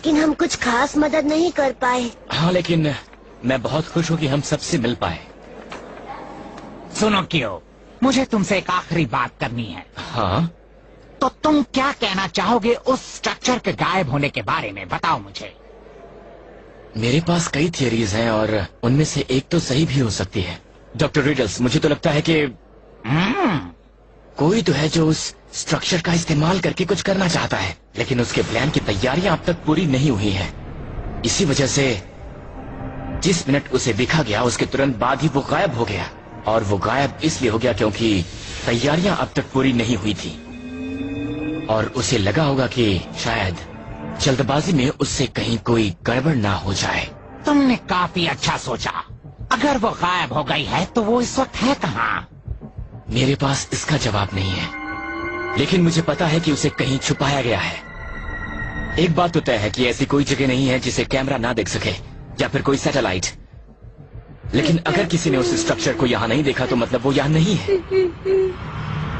लेकिन हम कुछ खास मदद नहीं कर पाए। हाँ, लेकिन मैं बहुत खुश हूँ कि हम सबसे मिल पाए। सुनो क्यों, मुझे तुमसे एक आखिरी बात करनी है। हाँ? तो तुम क्या कहना चाहोगे उस स्ट्रक्चर के गायब होने के बारे में, बताओ मुझे। मेरे पास कई थियरीज हैं और उनमें से एक तो सही भी हो सकती है। डॉक्टर रिडल्स, मुझे तो लगता है कि कोई तो है जो उस स्ट्रक्चर का इस्तेमाल करके कुछ करना चाहता है, लेकिन उसके प्लान की तैयारियां अब तक पूरी नहीं हुई हैं। इसी वजह से जिस मिनट उसे दिखा गया उसके तुरंत बाद ही वो गायब हो गया। और वो गायब इसलिए हो गया क्योंकि तैयारियां अब तक पूरी नहीं हुई थी और उसे लगा होगा कि शायद जल्दबाजी में उससे कहीं कोई गड़बड़ ना हो जाए। तुमने काफी अच्छा सोचा। अगर वो गायब हो गई है तो वो इस वक्त है कहाँ? मेरे पास इसका जवाब नहीं है, लेकिन मुझे पता है कि उसे कहीं छुपाया गया है। एक बात तो तय है कि ऐसी कोई जगह नहीं है जिसे कैमरा ना देख सके या फिर कोई सैटेलाइट। लेकिन अगर किसी ने उस स्ट्रक्चर को यहाँ नहीं देखा तो मतलब वो यहाँ नहीं है।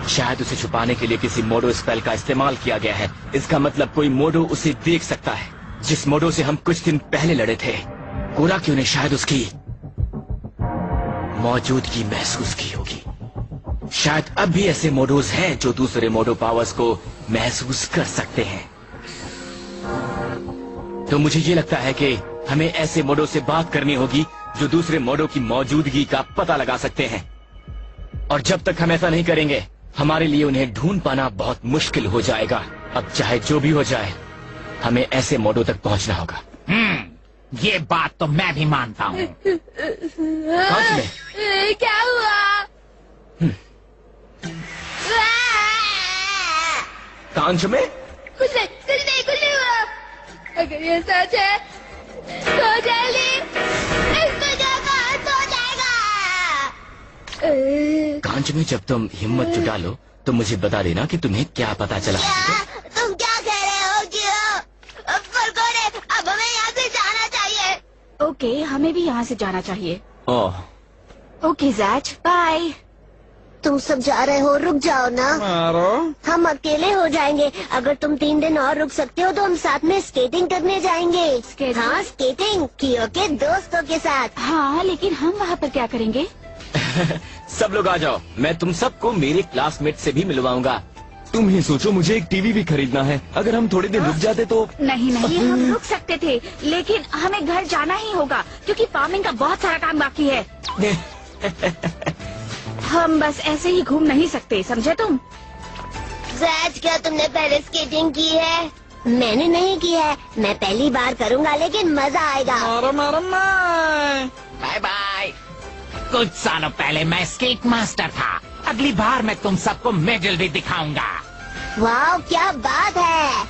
शायद उसे छुपाने के लिए किसी मोडो स्पेल का इस्तेमाल किया गया है। इसका मतलब कोई मोडो उसे देख सकता है, जिस मोडो से हम कुछ दिन पहले लड़े थे। कोराक्यो ने शायद उसकी मौजूदगी महसूस की होगी। शायद अब भी ऐसे मोडोज हैं जो दूसरे मोडो पावर्स को महसूस कर सकते हैं। तो मुझे ये लगता है कि हमें ऐसे मोडो से बात करनी होगी जो दूसरे मोडो की मौजूदगी का पता लगा सकते हैं। और जब तक हम ऐसा नहीं करेंगे हमारे लिए उन्हें ढूंढ पाना बहुत मुश्किल हो जाएगा। अब चाहे जो भी हो जाए हमें ऐसे मोडो तक पहुंचना होगा। ये बात तो मैं भी मानता हूँ। क्या हुआ? कांच में कुछ नहीं हुआ। अगर ये सच है तो जल्दी इसको जाकर सो जाएगा। कांच में जब तुम हिम्मत जुटा लो तो मुझे बता देना कि तुम्हें क्या पता चला। तुम क्या कह रहे हो जियो? फरकोरे, अब हमें यहाँ से जाना चाहिए। ओके, हमें भी यहाँ से जाना चाहिए। ओह, ओके जैच, बाय। तुम सब जा रहे हो, रुक जाओ ना। हम अकेले हो जाएंगे। अगर तुम 3 दिन और रुक सकते हो तो हम साथ में स्केटिंग करने जाएंगे। हाँ, स्केटिंग कियो के दोस्तों के साथ। हाँ, लेकिन हम वहाँ पर क्या करेंगे? सब लोग आ जाओ, मैं तुम सबको मेरे क्लासमेट से भी मिलवाऊंगा। तुम ही सोचो, मुझे एक टीवी भी खरीदना है। अगर हम थोड़े दिन रुक जाते तो। नहीं, हम रुक सकते थे, लेकिन हमें घर जाना ही होगा क्योंकि फार्मिंग का बहुत सारा काम बाकी है। हम बस ऐसे ही घूम नहीं सकते, समझे तुम? जैज, क्या तुमने पहले स्केटिंग की है? मैंने नहीं की है। मैं पहली बार करूँगा, लेकिन मजा आएगा। Bye bye. कुछ सालों पहले मैं स्केट मास्टर था। अगली बार मैं तुम सबको मेडल भी दिखाऊंगा। वाह, क्या बात है।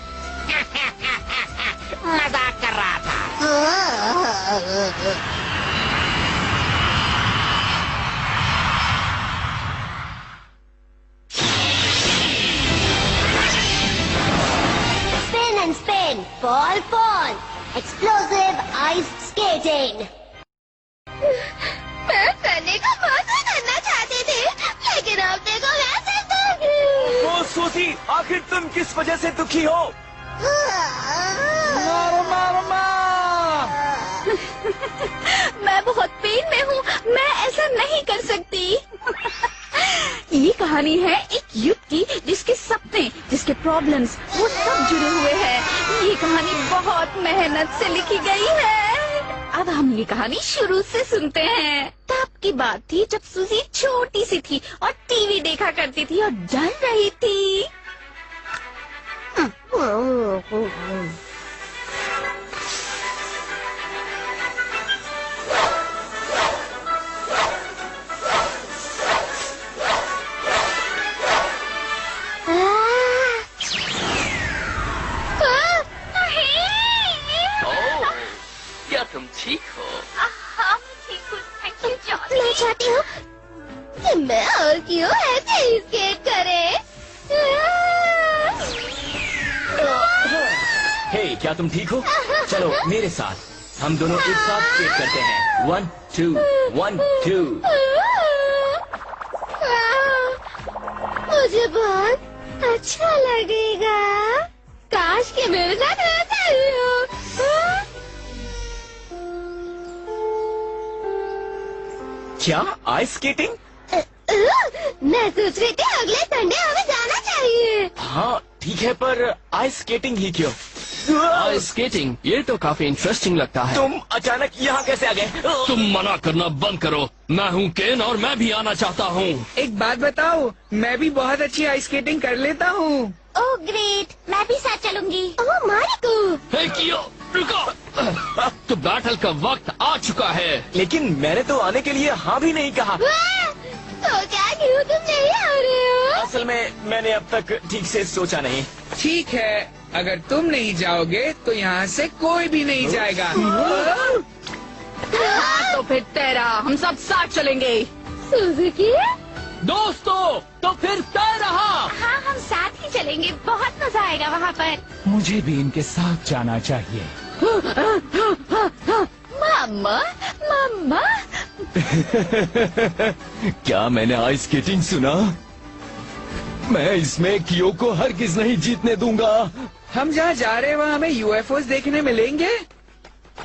मजाक कर रहा था। Spin, fall, explosive ice skating। मैं करने का मौका करना चाहती थी, लेकिन अब देखो वैसे तो। ओ सूसी, आखिर तुम किस वजह से दुखी हो? मैं बहुत पेन में हूँ, मैं ऐसा नहीं कर सकती। ये कहानी है एक युद्ध की जिसके सपने, जिसके प्रॉब्लम्स, वो सब जुड़े हुए हैं। ये कहानी बहुत मेहनत से लिखी गई है। अब हम ये कहानी शुरू से सुनते हैं। तब की बात थी जब सूजी छोटी सी थी और टीवी देखा करती थी और डर रही थी। क्या तुम ठीक हो? मैं चाहती हूँ कि मैं और क्यों ऐसे ही स्केट करे। हे, क्या तुम ठीक हो? चलो मेरे साथ, हम दोनों एक साथ स्केट करते हैं। 1 2 1 2। मुझे बहुत अच्छा लगेगा। काश कि मेरे साथ ऐसा ही हो। क्या आइस स्केटिंग? मैं सोच रही थी अगले संडे हमें जाना चाहिए। हाँ ठीक है, पर आइस स्केटिंग ही क्यों? आइस स्केटिंग, ये तो काफी इंटरेस्टिंग लगता है। तुम अचानक यहाँ कैसे आ गए? तुम मना करना बंद करो। मैं हूँ केन और मैं भी आना चाहता हूँ। एक बात बताओ, मैं भी बहुत अच्छी आइस स्केटिंग कर लेता हूँ। ओह ग्रेट, मैं भी साथ चलूंगी। ओह मारिको, हे कियो, रुको। तो बैटल का वक्त आ चुका है। लेकिन मैंने तो आने के लिए हाँ भी नहीं कहा। तो क्या क्यों तुम नहीं आ रहे हो? असल में मैंने अब तक ठीक से सोचा नहीं। ठीक है, अगर तुम नहीं जाओगे तो यहाँ से कोई भी नहीं जाएगा। हाँ, तो फिर तेरा, हम सब साथ चलेंगे। सुजुकी? दोस्तों, तो फिर तय रहा। हाँ, हम साथ ही चलेंगे, बहुत मजा आएगा वहाँ पर। मुझे भी इनके साथ जाना चाहिए। मामा, मामा, क्या मैंने आइस स्केटिंग सुना? मैं इसमें कियो को हरगिज नहीं जीतने दूंगा। हम जहाँ जा रहे हैं वहाँ हमें यूएफओस देखने मिलेंगे।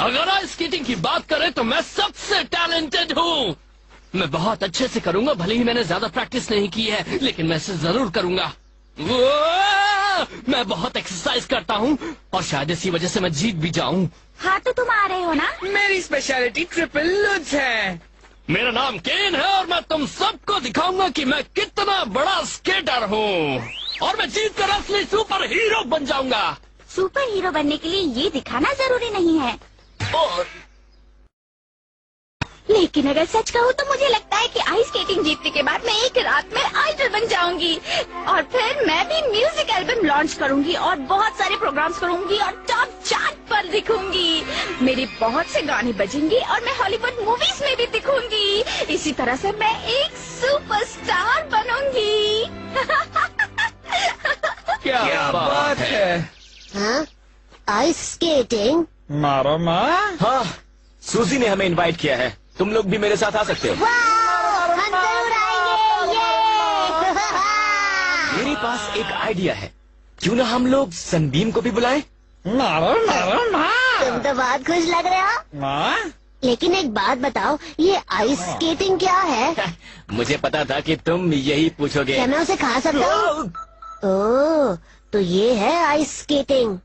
अगर आइस स्केटिंग की बात करें तो मैं सबसे टैलेंटेड हूँ। मैं बहुत अच्छे से करूँगा, भले ही मैंने ज्यादा प्रैक्टिस नहीं की है, लेकिन मैं इसे जरूर करूँगा। मैं बहुत एक्सरसाइज करता हूँ और शायद इसी वजह से मैं जीत भी जाऊँ। हाँ तो तुम आ रहे हो ना? मेरी स्पेशलिटी ट्रिपल लुट्स है। मेरा नाम केन है और मैं तुम सबको दिखाऊंगा कि मैं कितना बड़ा स्केटर हूँ और मैं जीत कर असली सुपर हीरो बन जाऊंगा। सुपर हीरो बनने के लिए ये दिखाना जरूरी नहीं है, और लेकिन अगर सच कहूँ तो मुझे लगता है कि आइस स्केटिंग जीतने के बाद मैं एक रात में आइडल बन जाऊंगी और फिर मैं भी म्यूजिक एल्बम लॉन्च करूंगी और बहुत सारे प्रोग्राम्स करूंगी और टॉप चार्ट पर दिखूंगी। मेरे बहुत से गाने बजेंगे और मैं हॉलीवुड मूवीज में भी दिखूंगी। इसी तरह से मैं एक सुपरस्टार बनूंगी। क्या बात है। हाँ? Ice skating? मारो माँ। हाँ, सूजी ने हमें इनवाइट किया है। तुम लोग भी मेरे साथ आ सकते हो। हम जरूर आएंगे। ये। मेरे पास एक आइडिया है, क्यों ना हम लोग सनबीम को भी बुलाएं? मारो मारो माँ। तुम तो बहुत खुश लग रहे हो। माँ, लेकिन एक बात बताओ, ये आइस स्केटिंग क्या है? मुझे पता था कि तुम यही पूछोगे। क्या मैं उसे खा सकता हूँ? ओह, तो ये है आइस स्केटिंग।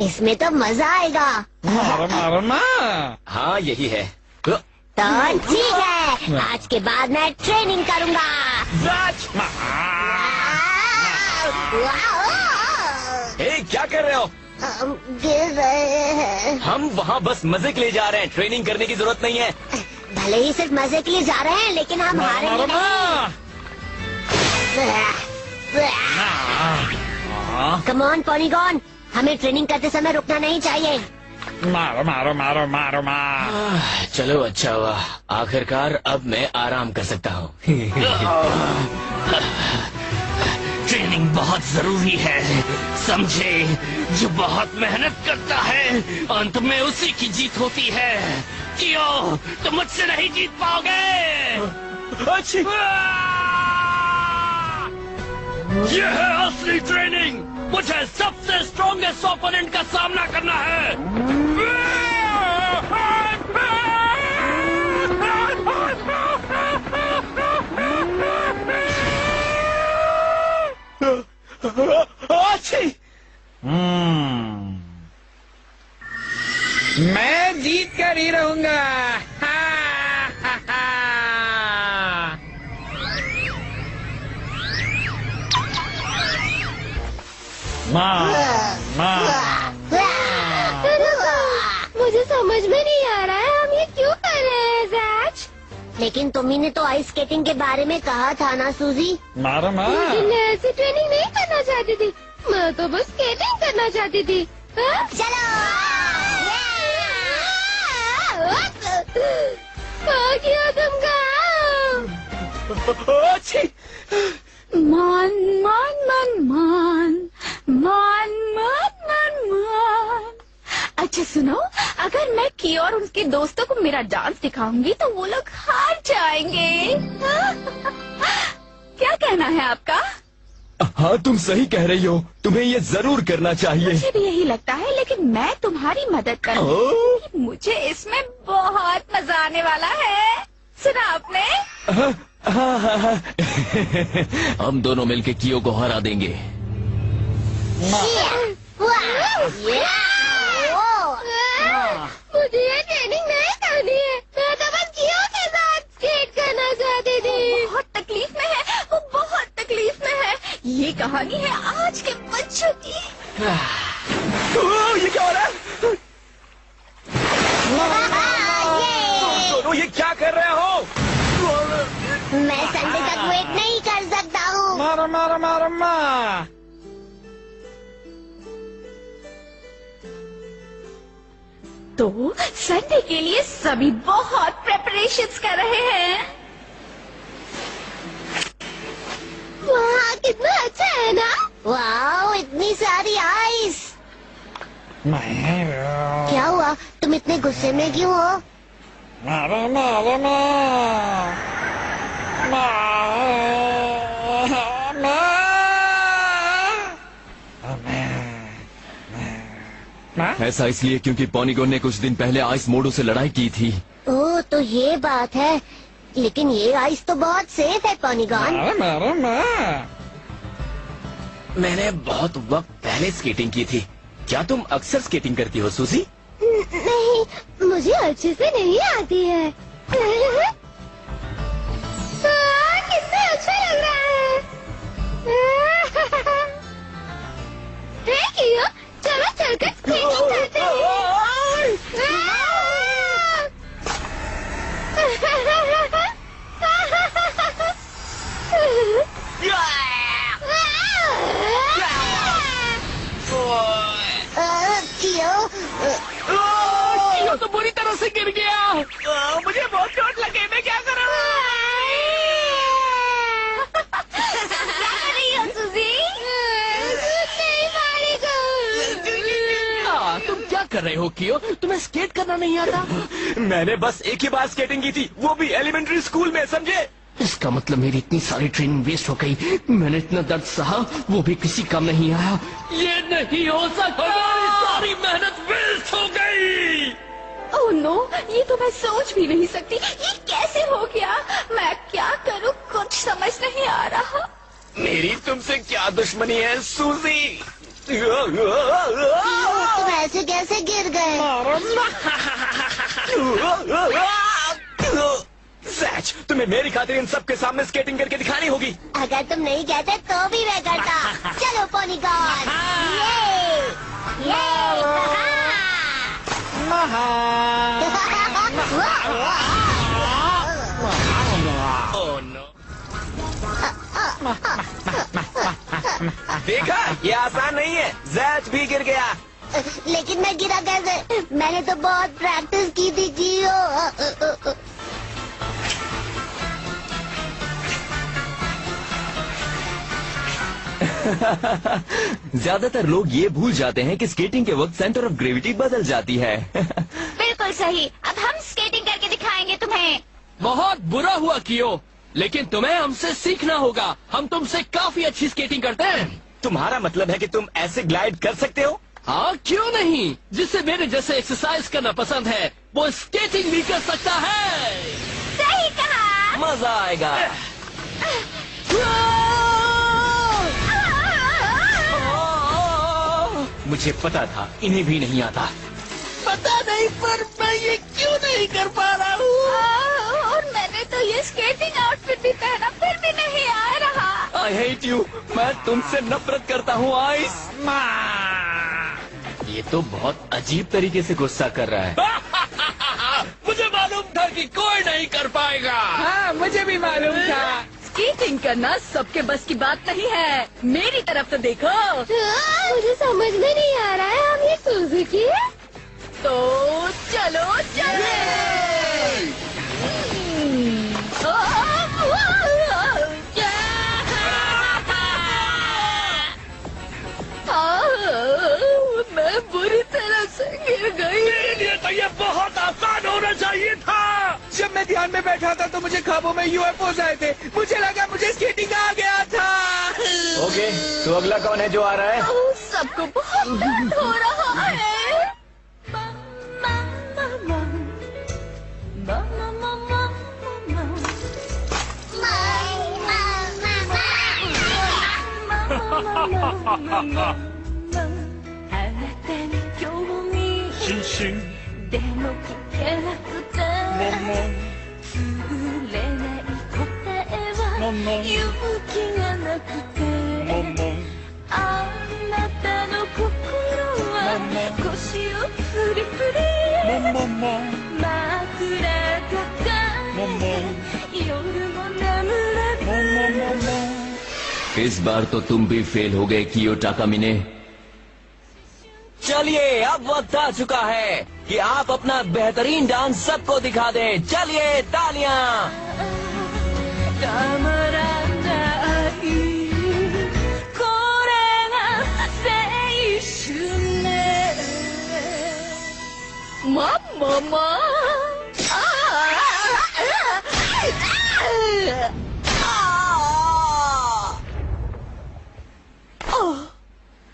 इसमें तो मजा आएगा। मारो मारो माँ। हाँ यही है। तो ठीक है, आज के बाद मैं ट्रेनिंग करूँगा। ए, क्या कर रहे हो? हम गिर रहे हैं। हम वहाँ बस मजे के लिए जा रहे हैं, ट्रेनिंग करने की जरूरत नहीं है। भले ही सिर्फ मजे के लिए जा रहे हैं, लेकिन हम हारेंगे नहीं। कम ऑन पॉलीगॉन, हमें ट्रेनिंग करते समय रुकना नहीं चाहिए। मारो मारो मारो मारो माँ। चलो अच्छा हुआ, आखिरकार अब मैं आराम कर सकता हूँ। ट्रेनिंग बहुत जरूरी है, समझे? जो बहुत मेहनत करता है अंत में उसी की जीत होती है। कियो, तुम मुझसे नहीं जीत पाओगे। अच्छी। ये है असली ट्रेनिंग। मुझे सबसे स्ट्रॉन्गेस्ट ओपोनेंट का सामना करना है। अच्छी। मैं जीत कर ही रहूंगा। मुझे समझ में नहीं आ रहा है, हम ये क्यों कर रहे हैं जैच? लेकिन तुम्ही ने तो आइस स्केटिंग के बारे में कहा था ना सूजी? मारो माँ। मैं ऐसी ट्रेनिंग नहीं करना चाहती थी, मैं तो बस स्केटिंग करना चाहती थी। हाँ? चलो। कहाँ किया तुम अच्छी। मान मान मान मान मान मान मान मान। अच्छा सुनो, अगर मैं कियो और उनके दोस्तों को मेरा डांस दिखाऊंगी तो वो लोग हार जाएंगे। क्या कहना है आपका? हाँ तुम सही कह रही हो, तुम्हें ये जरूर करना चाहिए। मुझे भी यही लगता है, लेकिन मैं तुम्हारी मदद करूंगी। मुझे इसमें बहुत मजा आने वाला है। सुना आपने? हम दोनों मिलके कियो को हरा देंगे। मुझे ये ट्रेनिंग नहीं करनी है। मैं तो बस कियो के साथ स्केट करना चाहती थी। बहुत तकलीफ में है, वो बहुत तकलीफ में है। ये कहानी है आज के बच्चों की। ये क्या हो रहा है? दोनों ये क्या कर रहे हो? मैं संडे तक वेट नहीं कर सकता हूँ। मारो मारो मारो मार। तो संडे के लिए सभी बहुत प्रेपरेशंस कर रहे हैं। वाह कितना अच्छा है ना। वाह इतनी सारी आइस। क्या हुआ, तुम इतने गुस्से में क्यों हो? मारो मारो ऐसा इसलिए क्योंकि पॉनीगॉन ने कुछ दिन पहले आइस मोडो से लड़ाई की थी। ओह तो ये बात है, लेकिन ये आइस तो बहुत सेफ है पॉनीगॉन। मारो मैंने बहुत वक्त पहले स्केटिंग की थी। क्या तुम अक्सर स्केटिंग करती हो सूजी? नहीं, मुझे अच्छे से नहीं आती है। कितना अच्छा लग रहा है। कियो, चलो चलकर स्केटिंग करते हैं। कियो तो बुरी तरह से गिर गया। मुझे बहुत चोट लगे, मैं क्या करूं? क्या कर रही हो सूजी? तुम क्या कर रहे हो कियो? तुम्हें स्केट करना नहीं आता? मैंने बस एक ही बार स्केटिंग की थी, वो भी एलिमेंट्री स्कूल में, समझे? इसका मतलब मेरी इतनी सारी ट्रेनिंग वेस्ट हो गई। मैंने इतना दर्द सहा, वो भी किसी काम नहीं आया। ये नहीं हो सकता। हमारी सारी मेहनत वेस्ट हो गई। ओह नो, ये तो मैं सोच भी नहीं सकती। ये कैसे हो गया? मैं क्या करूं, कुछ समझ नहीं आ रहा। मेरी तुमसे क्या दुश्मनी है सूजी? तुम ऐसे कैसे गिर गए? सच, तुम्हें मेरी खातिर इन सबके सामने स्केटिंग करके दिखानी होगी। अगर तुम नहीं कहते तो भी मैं करता। चलो पॉनीगॉन। ये ओह नो। देखा, ये आसान नहीं है। जैच भी गिर गया। लेकिन मैं गिरा कैसे? मैंने तो बहुत प्रैक्टिस की थी जियो। ज्यादातर लोग ये भूल जाते हैं कि स्केटिंग के वक्त सेंटर ऑफ ग्रेविटी बदल जाती है। बिल्कुल सही। अब हम स्केटिंग करके दिखाएंगे तुम्हें। बहुत बुरा हुआ कियो, लेकिन तुम्हें हमसे सीखना होगा। हम तुमसे काफी अच्छी स्केटिंग करते हैं। तुम्हारा मतलब है कि तुम ऐसे ग्लाइड कर सकते हो? हाँ, क्यों नहीं। जिसे मेरे जैसे एक्सरसाइज करना पसंद है, वो स्केटिंग भी कर सकता है। सही कहा। मजा आएगा। मुझे पता था इन्हें भी नहीं आता। पता नहीं, पर मैं ये क्यों नहीं कर पा रहा हूँ। और मैंने तो ये स्केटिंग आउटफिट भी पहना, फिर भी नहीं आ रहा। I hate you. मैं तुमसे नफरत करता हूँ आइस। ये तो बहुत अजीब तरीके से गुस्सा कर रहा है। मुझे मालूम था कि कोई नहीं कर पाएगा। हाँ, मुझे भी मालूम था। स्केटिंग करना सबके बस की बात नहीं है। मेरी तरफ तो देखो। मुझे समझ में नहीं आ रहा है, हम ये सुजुकी है? तो चलो चलो। मैं बुरी तरह से गिर गई। मेरे लिए तो ये बहुत आसान होना चाहिए था। जब मैं ध्यान में बैठा था तो मुझे ख्वाबों में यूएफओ आए थे। मुझे लगा मुझे स्केटिंग आ गया था। ओके, तो अगला कौन है जो आ रहा है? सबको बहुत दर्द हो रहा है। でも聞けなくて作れない答えは勇気がなくてあなたの心は腰をフリフリ枕が夜も眠れない इस बार तो तुम भी फेल हो गए कियोटा कामिने। चलिए अब वक्त आ चुका है कि आप अपना बेहतरीन डांस सबको दिखा दें। चलिए तालियां। Mama.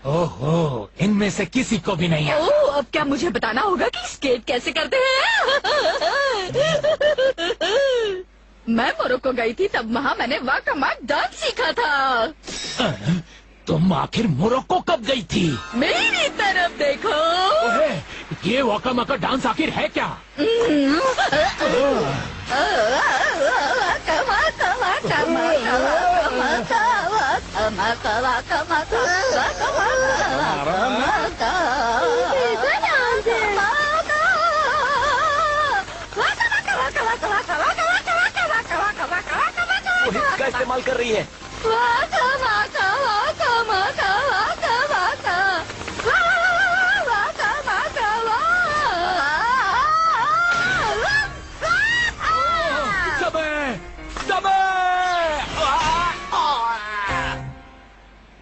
ओहो, इनमें से किसी को भी नहीं है। ओह, अब क्या मुझे बताना होगा कि स्केट कैसे करते हैं? मैं मोरक्को गई थी, तब वहाँ मैंने वाकमाक डांस सीखा था। तुम आखिर मोरक्को कब गई थी? मेरी तरफ देखो। ये वाकामाका डांस आखिर है क्या? इसका इस्तेमाल कर रही है।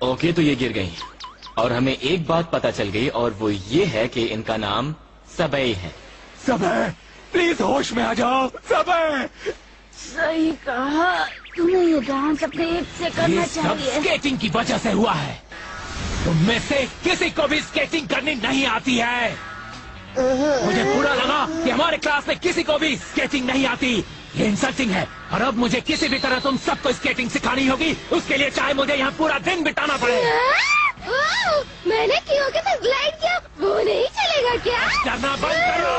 ओके, तो ये गिर गई और हमें एक बात पता चल गई और वो ये है कि इनका नाम सबई है। सबई, प्लीज होश में आ जाओ। सबई, सही कहा, तुम्हें ये डांस अपने हिप से करना ये सब चाहिए। स्केटिंग की वजह से हुआ है। तुम में से किसी को भी स्केटिंग करनी नहीं आती है। मुझे बुरा लगा कि हमारे क्लास में किसी को भी स्केटिंग नहीं आती। ये इंसल्टिंग है और अब मुझे किसी भी तरह तुम सबको स्केटिंग सिखानी होगी। उसके लिए चाहे मुझे यहाँ पूरा दिन बिताना पड़े। मैंने कियोके पे ग्लाइड किया, वो नहीं चलेगा क्या? डरना बंद करो।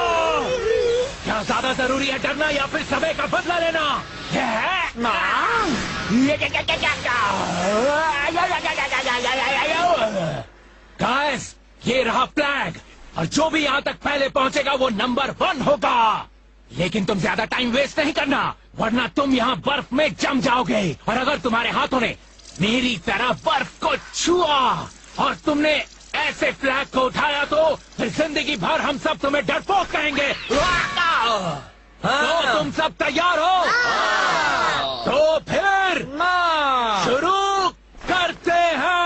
क्या ज्यादा जरूरी है डरना या फिर सबई का बदला लेना? गाइस, ये रहा फ्लैग और जो भी यहाँ तक पहले पहुँचेगा वो नंबर 1 होगा। लेकिन तुम ज्यादा टाइम वेस्ट नहीं करना, वरना तुम यहाँ बर्फ में जम जाओगे। और अगर तुम्हारे हाथों ने मेरी तरह बर्फ को छुआ और तुमने ऐसे फ्लैग को उठाया तो फिर जिंदगी भर हम सब तुम्हें डरपोक कहेंगे। तो तुम सब तैयार हो? तो फिर शुरू करते हैं।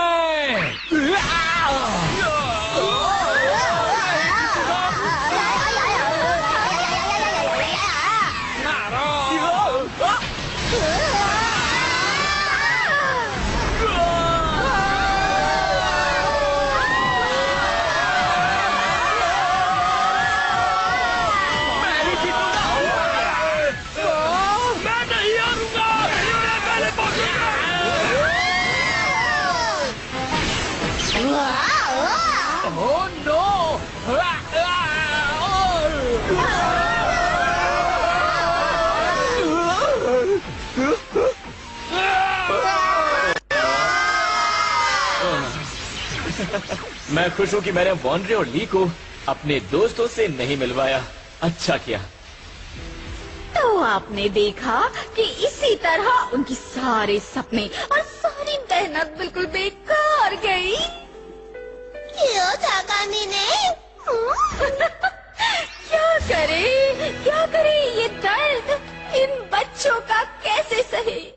मैं खुश हूँ कि मैंने वॉन्ड्रे और ली को अपने दोस्तों से नहीं मिलवाया। अच्छा किया। तो आपने देखा कि इसी तरह उनकी सारे सपने और सारी मेहनत बिल्कुल बेकार गई। क्यों थाकामी ने? क्या करे ये दर्द इन बच्चों का कैसे सहे?